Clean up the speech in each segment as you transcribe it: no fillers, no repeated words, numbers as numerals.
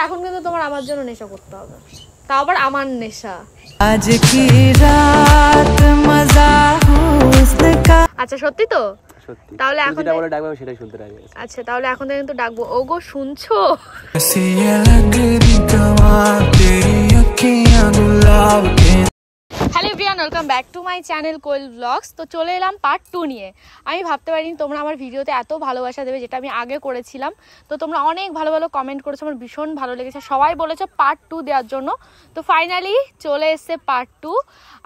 এখন কিন্তু তোমার আমার জন্য নেশা করতে হবে, তাও আবার আমার নেশা। আজ কি রাত মজা হুস্ন কা। আচ্ছা সত্যি তো? সত্যি। তাহলে এখন যেটা বলে ডাকবে সেটাই শুনতে রাজি আছি। আচ্ছা তাহলে এখন থেকে কিন্তু ডাকবো, ওগো শুনছো? Hello everyone, welcome back to my channel Koel blogs. তো চলে এলাম পার্ট 2 নিয়ে। আমি ভাবতে পারিনি তোমরা আমার ভিডিওতে এত ভালোবাসা দেবে, যেটা আমি আগে করেছিলাম। তো তোমরা অনেক ভালো ভালো কমেন্ট করেছো, আমার ভীষণ ভালো লেগেছে, সবাই বলেছো পার্ট 2 দেওয়ার জন্য। তো ফাইনালি চলে এসছে পার্ট 2।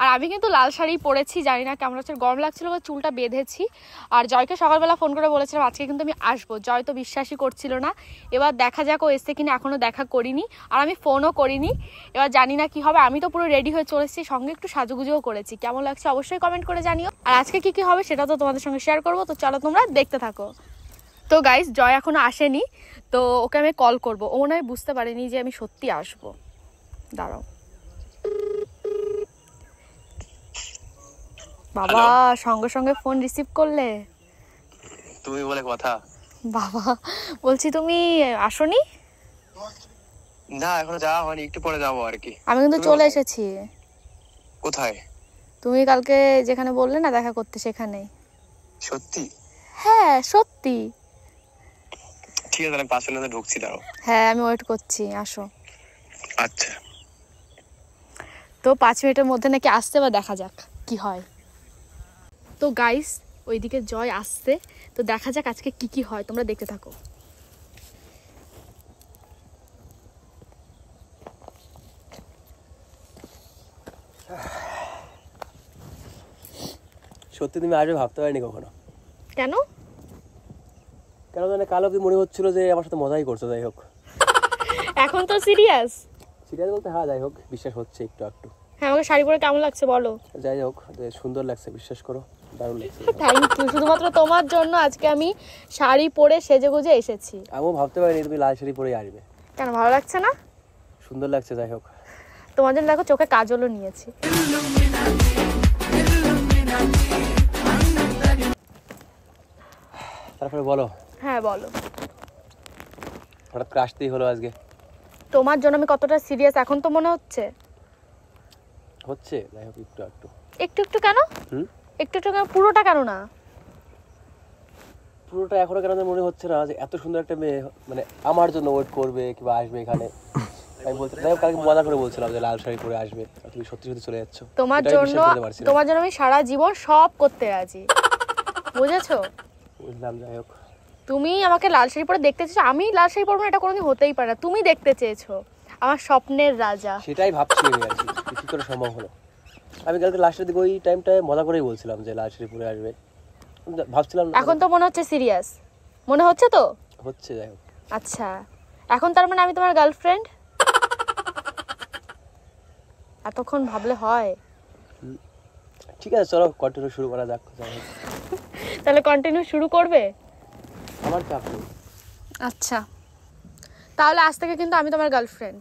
আর আমি কিন্তু লাল শাড়ি পরেছি, জানি না কেমন হচ্ছে, গরম লাগছিল বা চুলটা বেঁধেছি। আর জয়কে সকালবেলা ফোন করে বলেছিলাম আজকে কিন্তু আমি আসবো, জয় তো বিশ্বাসই করছিল না। এবার দেখা যাক ও এসছে কিনা, এখনও দেখা করিনি আর আমি ফোনও করিনি। এবার জানি না কি হবে। আমি তো পুরো রেডি হয়ে চলে এসেছি, সঙ্গে একটু সাজুগুজুও করেছি। কেমন লাগছে অবশ্যই কমেন্ট করে জানিও। আর আজকে কি কি হবে সেটা তো তোমাদের সঙ্গে শেয়ার করবো, তো চলো তোমরা দেখতে থাকো। তো গাইস, জয় এখনো আসেনি, তো ওকে আমি কল করবো। ও মনে হয় বুঝতে পারেনি যে আমি সত্যি আসবো। দাঁড়াও। বাবা সঙ্গে সঙ্গে ফোন রিসিভ করলে, তুমি বলে কথা। বাবা বলছি তুমি আসোনি? না এখনো যাওয়া হয়নি, একটু পরে যাবো আর কি। আমি কিন্তু চলে এসেছি। কোথায়? তুমি কালকে যেখানে বললে না দেখা করতে, সেখানেই। সত্যি? হ্যাঁ সত্যি। ঠিক আছে, আমি 5 মিনিটে ঢুকছি, দাঁড়াও। হ্যাঁ আমি ওয়েট করছি, আসো। আচ্ছা। তো 5 মিনিটের মধ্যে নাকি আসতে, বা দেখা যাক কি হয়। তো গাইস ওইদিকে জয় আসছে, তো দেখা যাক আজকে কি কি হয়, তোমরা দেখতে থাকো। সত্যি তুমি আসবে ভাবতে পারিনি কখনো। কেন? কেন জানে কাল অব্দি মনে হচ্ছিল যে আমার সাথে মজাই করছো। যাই হোক, এখন তো সিরিয়াস। সিরিয়াস বলতে হ্যাঁ, যাই হোক বিশ্বাস হচ্ছে একটু একটু। হ্যাঁ আমাকে শাড়ি পরে কেমন লাগছে বলো? যাই হোক, সুন্দর লাগছে, বিশ্বাস করো, দারুণ লাগছে। থ্যাংক ইউ, শুধুমাত্র তোমার জন্য আজকে আমি শাড়ি পরে সেজেগুজে এসেছি। আমিও ভাবতে পারিনি তুমি লাল শাড়ি পরেই আসবে। কেন, ভালো লাগছে না? সুন্দর লাগছে। যাই হোক, তোমার জন্য দেখো চোখে কাজলও নিয়েছি। তারপরে বলো। হ্যাঁ বলো। হঠাৎ করে আসতেই হলো আজকে। তোমার জন্য আমি কতটা সিরিয়াস এখন তো মনে হচ্ছে। হচ্ছে, যাই হোক একটু একটু। একটু একটু কেন? একটু একটু কেন, পুরোটা কেন না? পুরোটা এখনো কেন মনে হচ্ছে না যে এত সুন্দর একটা মেয়ে মানে আমার জন্য ওয়েট করবে কিংবা আসবে এখানে। আমি বলতে কালকে মজা করে বলছিলাম যে লাল শাড়ি পরে আসবে, আর তুমি সত্যি সত্যি চলে যাচ্ছ। তোমার জন্য আমি সারা জীবন সব করতে রাজি, বুঝেছো? বুঝলাম। যাই হোক, তুমি আমাকে লাল শাড়ি পরে দেখতে চেয়েছো, আমি লাল শাড়ি পরবো না এটা কোনোদিন হতেই পারে না। তুমি দেখতে চেয়েছো আমার স্বপ্নের রাজা। সেটাই ভাবছি আমি আর কি করে সম্ভব হলো। আমি কালকে লাস্টের দিকে ওই টাইমটায় মজা করেই বলছিলাম যে লাল শাড়ি পরে আসবে, ভাবছিলাম। এখন তো মনে হচ্ছে সিরিয়াস, মনে হচ্ছে তো? হচ্ছে। যাই হোক, আচ্ছা এখন তার মানে আমি তোমার গার্লফ্রেন্ড? এতক্ষণ ভাবলে হয়? ঠিক আছে চলো কন্টিনিউ শুরু করা যাক। তাহলে কন্টিনিউ শুরু করবে? আমার চাপ নেই। আচ্ছা তাহলে আজ থেকে কিন্তু আমি তোমার গার্লফ্রেন্ড।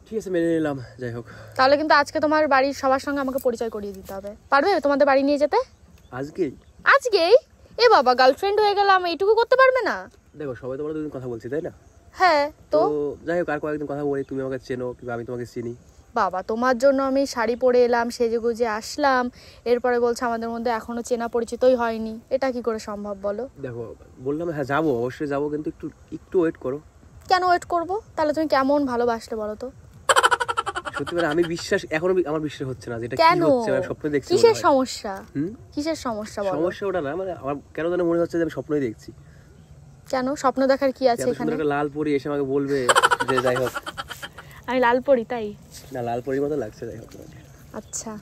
ঠিক আছে মেনে নিলাম। যাই হোক, তাহলে কিন্তু আজকে তোমার বাড়ির সবার সঙ্গে আমাকে পরিচয় করিয়ে দিতে হবে। পারবে তোমাদের বাড়ি নিয়ে যেতে? আজকেই? আজকেই? এ বাবা, গার্লফ্রেন্ড হয়ে গেলাম, এইটুকু করতে পারবে না? দেখো সবাই তোমার দুদিন কথা বলছি তাই না? হ্যাঁ তো যাই হোক, আর কয়েকদিন কথা বলি, তুমি আমাকে চেনো কিংবা আমি তোমাকে চিনি। বাবা তোমার জন্য আমি শাড়ি পরে এলাম, সেজে গুজে আসলাম, এরপরে বলছে আমাদের মধ্যে এখনো চেনা পরিচিতই হয়নি। এটা কি করে সম্ভব বলো? দেখো বললাম হ্যাঁ যাবো, অবশ্যই যাবো, কিন্তু একটু একটু ওয়েট করো। কেন ওয়েট করবো? তাহলে তুমি কেমন ভালোবাসলে বলো তো? সত্যি করে আমি বিশ্বাস এখনো আমার বিশ্বাস হচ্ছে না যেটা কেন? কি হচ্ছে। আমি স্বপ্ন দেখছি। কিসের সমস্যা? কিসের সমস্যা বলো? সমস্যা ওটা না, মানে আমার কেন জানি মনে হচ্ছে যে আমি স্বপ্নই দেখছি। কেন, স্বপ্ন দেখার কি আছে এখানে? একটা লাল পরি এসে আমাকে বলবে যে যাই হোক আমি লাল পরি তাই না, লাল পরির মতো লাগছে। যাই হোক, আচ্ছা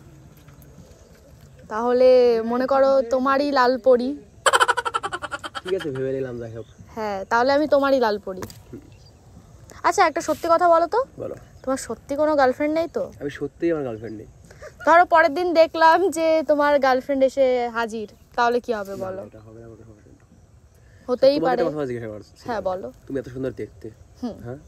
তাহলে মনে করো তোমারই লাল পরি। ঠিক আছে ভেবে নিলাম। যাই হোক, হ্যাঁ তাহলে আমি তোমারই লাল পরি। আচ্ছা একটা সত্যি কথা বলো তো, বলো। তোমার সত্যি কোনো গার্লফ্রেন্ড নেই তো? আমি সত্যিই আমার গার্লফ্রেন্ড নেই। ধরো পরের দিন দেখলাম যে তোমার গার্লফ্রেন্ড এসে হাজির, তাহলে কি হবে বলো? এটা হবে না, ওটা হবে না। হতেই পারে। কথা জিজ্ঞাসা করছি। হ্যাঁ বলো। তুমি এত সুন্দর দেখতে। হ্যাঁ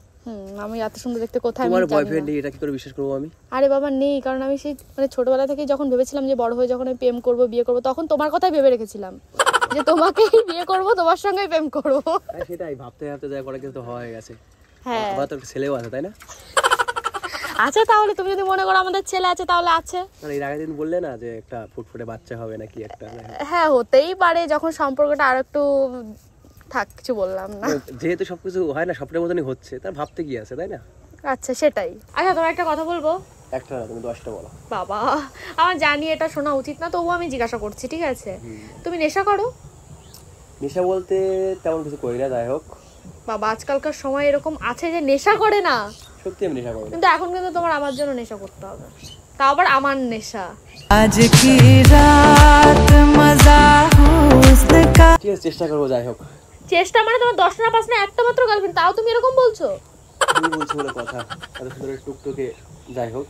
আমি এত সুন্দর দেখতে কোথায়? তোমার বয়ফ্রেন্ড এটা কি করে বিশ্বাস করবো আমি? আরে বাবা নেই, কারণ আমি সেই মানে ছোটবেলা থেকে যখন ভেবেছিলাম যে বড় হয়ে যখন আমি প্রেম করব বিয়ে করব, তখন তোমার কথাই ভেবে রেখেছিলাম যে তোমাকেই বিয়ে করব, তোমার সঙ্গেই প্রেম করব। সেটাই ভাবতে ভাবতে যাই পরে কিন্তু হয়ে গেছে। হ্যাঁ তোমার তো একটা ছেলেও আছে তাই না? আচ্ছা, তাহলে তুমি যদি মনে করো আমাদের ছেলে আছে তাহলে আছে। মানে এর আগের দিন বললে না যে একটা ফুটফুটে বাচ্চা হবে নাকি একটা, হ্যাঁ হতেই পারে, যখন সম্পর্কটা আর একটু থাক, কিছু বললাম না। যেহেতু সবকিছু হয় না স্বপ্নের মতনই হচ্ছে, তার ভাবতে কি আছে তাই না? আচ্ছা সেটাই। আচ্ছা তোমার একটা কথা বলবো। একটা না তুমি 10টা বলো। বাবা, আমার জানি এটা শোনা উচিত না, তবুও আমি জিজ্ঞাসা করছি, ঠিক আছে? তুমি নেশা করো? নেশা বলতে তেমন কিছু করি না, যাই হোক। বাবা, আজকালকার সময় এরকম আছে যে নেশা করে না, সত্যি আমি নেশা করি না। কিন্তু এখন কিন্তু তোমার আমার জন্য নেশা করতে হবে, তাও আবার আমার নেশা। आज की रात मजा हुस्न का ঠিক আছে, চেষ্টা করবো, যাই হোক। চেষ্টা মানে তোমার 10 না 5 না একটা মাত্র গার্লফ্রেন্ড, তাও তুমি এরকম বলছো? তুমি বলছো বলে কথা, এত সুন্দর টুকটুকে, যাই হোক।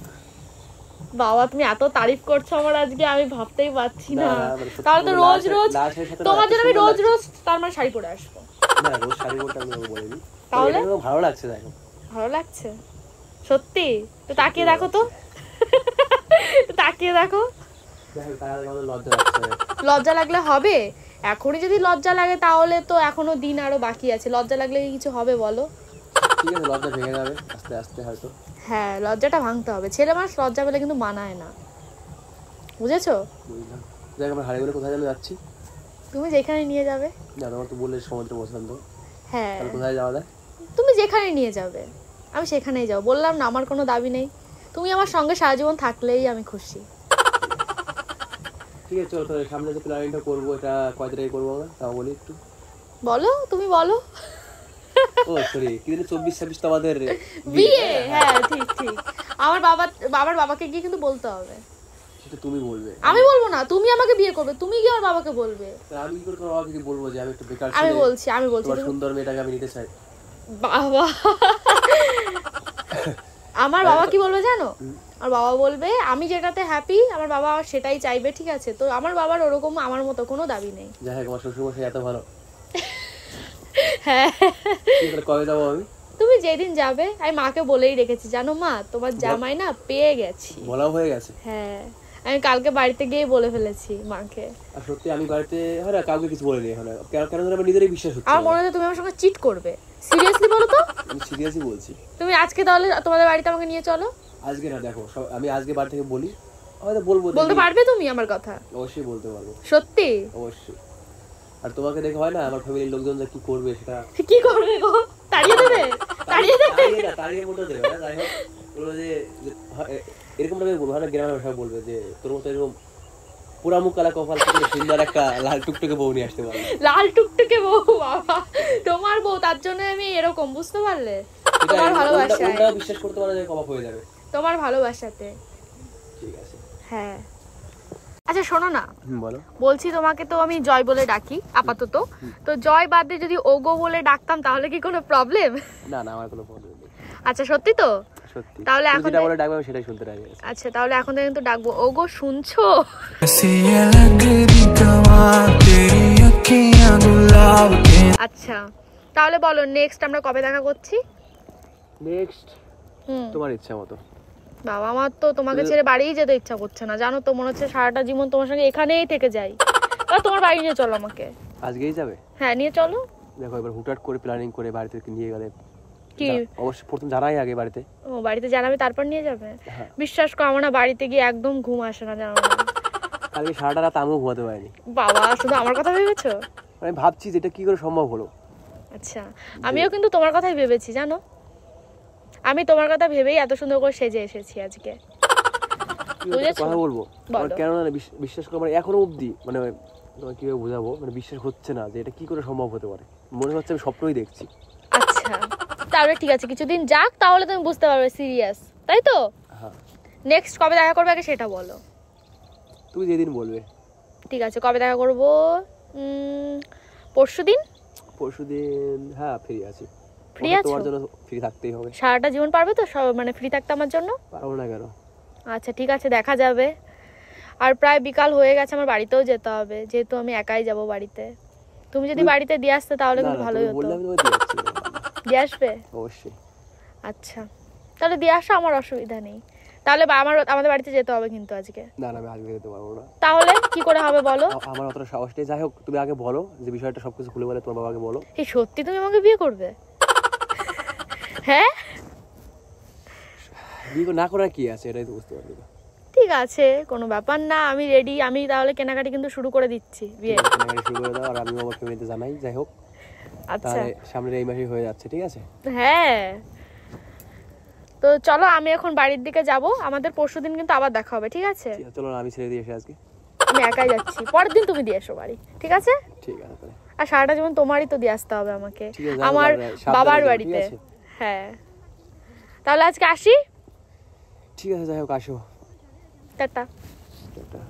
বাবা, তুমি এত তারিফ করছো আমার আজকে, আমি ভাবতেই পারছি না। না, মানে সত্যি তাহলে তো বলতে রোজ রোজ লাশের সাথে না, তোমার জন্য আমি এত রোজ সুন্দর রোজ তার মানে শাড়ি পরে আসবো। না, রোজ শাড়ি পরতে আমি ওকে বলিনি। তাহলে? এটা ভালো লাগছে, যাই হোক। ভালো লাগছে সত্যি? তো তাকিয়ে দেখো তো, তাকিয়ে দেখো। যাই হোক, তার আগে আমাদের লজ্জা লাগছে। লজ্জা লাগলে হবে? এখনই যদি লজ্জা লাগে তাহলে তো এখনো দিন আরো বাকি আছে, লজ্জা লাগলে কি কিছু হবে বলো? ঠিক আছে, লজ্জা ভেঙে যাবে আস্তে আস্তে হয়তো। হ্যাঁ, লজ্জাটা ভাঙতে হবে, ছেলে মানুষ লজ্জা পেলে কিন্তু মানায় না, বুঝেছো? বুঝলাম। যাই হোক, আমরা হারিয়ে কোথায় যেন যাচ্ছি। তুমি যেখানে নিয়ে যাবে। না, তোমার তো বললে সমুদ্র পছন্দ, হ্যাঁ, তাহলে কোথায় যাওয়া যায়? তুমি যেখানে নিয়ে যাবে আমি সেখানেই যাবো, বললাম না আমার কোনো দাবি নেই, তুমি আমার সঙ্গে সারা জীবন থাকলেই আমি খুশি। ঠিক আছে, চলো তাহলে সামনে যে প্ল্যানিংটা করবো এটা কয় তারিখে করবো আমরা তাও বলি একটু। বলো, তুমি বলো। ও সরি, কি দিনে 24-26 তো আমাদের বিয়ে। হ্যাঁ ঠিক ঠিক, আমার বাবাকে গিয়ে কিন্তু বলতে হবে। সেটা তুমি বলবে, আমি বলবো না, তুমি আমাকে বিয়ে করবে, তুমি গিয়ে আমার বাবাকে বলবে। তা আমি কি করে তোমার বাবাকে বলবো যে আমি একটু বেকার আমি ছেলে, বলছি তোমার তুমি- সুন্দর মেয়েটাকে আমি নিতে চাই? বাবা, আমার বাবা কি বলবে জানো? আমার বাবা বলবে আমি যেটাতে হ্যাপি, আমার বাবা সেটাই চাইবে, ঠিক আছে? তো আমার বাবার ওরকম আমার মতো কোনো দাবি নেই। যাই হোক, আমার শ্বশুরমশাই এত ভালো। হ্যাঁ, ঠিক আছে, কবে যাবো আমি? তুমি যেদিন যাবে আমি মাকে বলেই রেখেছি, জানো মা, তোমার জামাই না পেয়ে গেছি। বলাও হয়ে গেছে? হ্যাঁ, আমি কালকে বাড়িতে গিয়ে বলে ফেলেছি মাকে। আর সত্যি আমি বাড়িতে হয় না কাউকে কিছু বলিনি এখন, কেন কেন যেন আমার নিজেরই বিশ্বাস হচ্ছে আমার না। মনে হয় তুমি আমার সঙ্গে চিট করবে, সিরিয়াসলি বলো তো। আমি সিরিয়াসলি বলছি। তুমি আজকে তাহলে তোমাদের বাড়িতে আমাকে নিয়ে চলো। আজকে না, দেখো আমি আজকে বাড়ি থেকে বলি, হয়তো বলবো, বলতে দেখি। পারবে তুমি আমার কথা? অবশ্যই বলতে পারবো, সত্যি? অবশ্যই। আর তোমাকে দেখে হয় না আমার ফ্যামিলির লোকজন যে কি করবে সেটা কি করবে গো? তাড়িয়ে দেবে? তাড়িয়ে দেবে? তাড়িয়ে মোটা দেবে না, যাই হোক। বলবো যে এরকম ভাবে বলবো না, গ্রামের ভাষায় বলবে যে তোর মতো এরকম পুরা মুখ কালা কপাল থেকে সুন্দর একটা লাল টুকটুকে বউ নিয়ে আসতে পারবে। লাল টুকটুকে বউ? বাবা, তোমার বউ, তার জন্য আমি এরকম, বুঝতে পারলে? তোমার ভালোবাসায়, ওটাও বিশ্বাস করতে পারে যে কবাক হয়ে যাবে। তোমার ভালোবাসাতে। ঠিক আছে। হ্যাঁ। আচ্ছা শোনো না, বলো। বলছি তোমাকে তো আমি জয় বলে ডাকি আপাতত, তো জয় বাদ দিয়ে যদি ওগো বলে ডাকতাম তাহলে কি কোনো প্রবলেম? না না, আমার কোনো প্রবলেম নেই। আচ্ছা সত্যি তো? সত্যি। তাহলে তুমি এখন যেটা বলে ডাকবে আমি সেটাই শুনতে রাজি আছি। আচ্ছা তাহলে এখন থেকে কিন্তু ডাকবো, ওগো শুনছো? सी लगदी कमाल तेरी अखियां गुलाब के আচ্ছা তাহলে বলো নেক্সট আমরা কবে দেখা করছি? নেক্সট হুম, তোমার ইচ্ছা মতো। বাবা আমার তো তোমাকে ছেড়ে বাড়িই যেতে ইচ্ছা করছে না, জানো তো, মনে হচ্ছে সারাটা জীবন তোমার সঙ্গে এখানেই থেকে যাই। আর তোমার বাড়ি নিয়ে চলো আমাকে। আজকেই যাবে? হ্যাঁ নিয়ে চলো। দেখো এবার হুটহাট করে প্ল্যানিং করে বাড়ি থেকে নিয়ে গেলে কি? অবশ্যই প্রথম জানাই আগে বাড়িতে। ও বাড়িতে জানাবে তারপর নিয়ে যাবে? হ্যাঁ। বিশ্বাস করো আমার না বাড়িতে গিয়ে একদম ঘুম আসে না, জানো না। কালকে সারাটা রাত আমিও ঘুমাতে পারিনি। বাবা, শুধু আমার কথা ভেবেছো? আমি ভাবছি যে এটা কি করে সম্ভব হলো। আচ্ছা, আমিও কিন্তু তোমার কথাই ভেবেছি, জানো, আমি তোমার কথা ভেবেই এত সুন্দর করে সেজে এসেছি আজকে। কি একটা বুঝেছো? কথা বলবো, আমার বলো। কেন না বিশ্বাস করে, মানে এখনো অবধি মানে তোমাকে কিভাবে বোঝাবো, মানে বিশ্বাস হচ্ছে না যে এটা কি করে সম্ভব হতে পারে। মনে হচ্ছে আমি স্বপ্নই দেখছি। আচ্ছা তাহলে ঠিক আছে, কিছুদিন যাক, তাহলে তুমি বুঝতে পারবে সিরিয়াস, তাই তো? হ্যাঁ, নেক্সট কবে দেখা করবে আগে সেটা বলো। তুমি যেদিন বলবে। ঠিক আছে, কবে দেখা করবো? পরশুদিন? পরশুদিন? হ্যাঁ, ফ্রি আছি। ফ্রি আছো? তোমার জন্য ফ্রি থাকতেই হবে। সারাটা জীবন পারবে তো মানে ফ্রি থাকতে আমার জন্য? পারবো না কেন? আচ্ছা ঠিক আছে, দেখা যাবে। আর প্রায় বিকাল হয়ে গেছে, আমার বাড়িতেও যেতে হবে, যেহেতু আমি একাই যাব বাড়িতে। তুমি যদি বাড়িতে দিয়ে আসতে তাহলে না কিন্তু না, ভালোই তুমি হতো। বললে আমি তোমায় দিয়ে যাচ্ছি। দিয়ে আসবে? অবশ্যই। আচ্ছা তাহলে দিয়ে আসো, আমার অসুবিধা নেই। তাহলে আমাদের বাড়িতে যেতে হবে কিন্তু আজকে। না না, আমি আজকে যেতে পারবো না। তাহলে কি করে হবে বলো? আমার অতটা সাহস নেই। যাই হোক, তুমি আগে বলো যে বিষয়টা সবকিছু খুলে বলে তোমার বাবাকে বলো। এই সত্যি তুমি আমাকে বিয়ে করবে? হ্যাঁ বিয়ে না করার কি আছে, এটাই তো বুঝতে পারলি না। ঠিক আছে, কোনো ব্যাপার না, আমি রেডি। আমি তাহলে কেনাকাটি কিন্তু শুরু করে দিচ্ছি বিয়ে। কেনাকাটি শুরু করে দাও, আর আমিও আমার ফ্যামিলিতে জানাই। যাই হোক, আচ্ছা তাহলে সামনের এই মাসেই হয়ে যাচ্ছে, ঠিক আছে? হ্যাঁ, তো চলো আমি এখন বাড়ির দিকে যাব। আমাদের পরশুদিন কিন্তু আবার দেখা হবে, ঠিক আছে? ঠিক আছে, চলো না, আমি ছেড়ে দিয়ে এসে আজকে। আমি একাই যাচ্ছি, পরের দিন তুমি দিয়ে এসো বাড়ি, ঠিক আছে? ঠিক আছে তাহলে। আর সারাটা যেমন তোমারই তো দিয়ে আসতে হবে আমাকে, ঠিক আছে, আমার সাবধানে বাবার যেও, ঠিক বাড়িতে। আছে? হ্যাঁ, তাহলে আজকে আসি, ঠিক আছে, যাই হোক, আসো। টাটা। টাটা।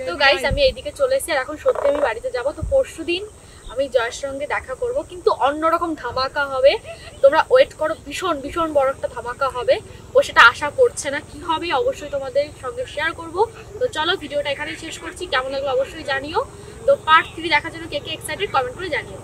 তো গাইস, আমি এইদিকে চলে এসেছি, আর এখন সত্যি আমি বাড়িতে যাব। তো পরশুদিন আমি জয়ের সঙ্গে দেখা করব, কিন্তু অন্যরকম ধামাকা হবে, তোমরা ওয়েট করো। ভীষণ ভীষণ বড় একটা ধামাকা হবে, ও সেটা আশা করছে না। কি হবে অবশ্যই তোমাদের সঙ্গে শেয়ার করব। তো চলো, ভিডিওটা এখানেই শেষ করছি। কেমন লাগলো অবশ্যই জানিও। তো পার্ট 3 দেখার জন্য কে কে এক্সাইটেড কমেন্ট করে জানিও।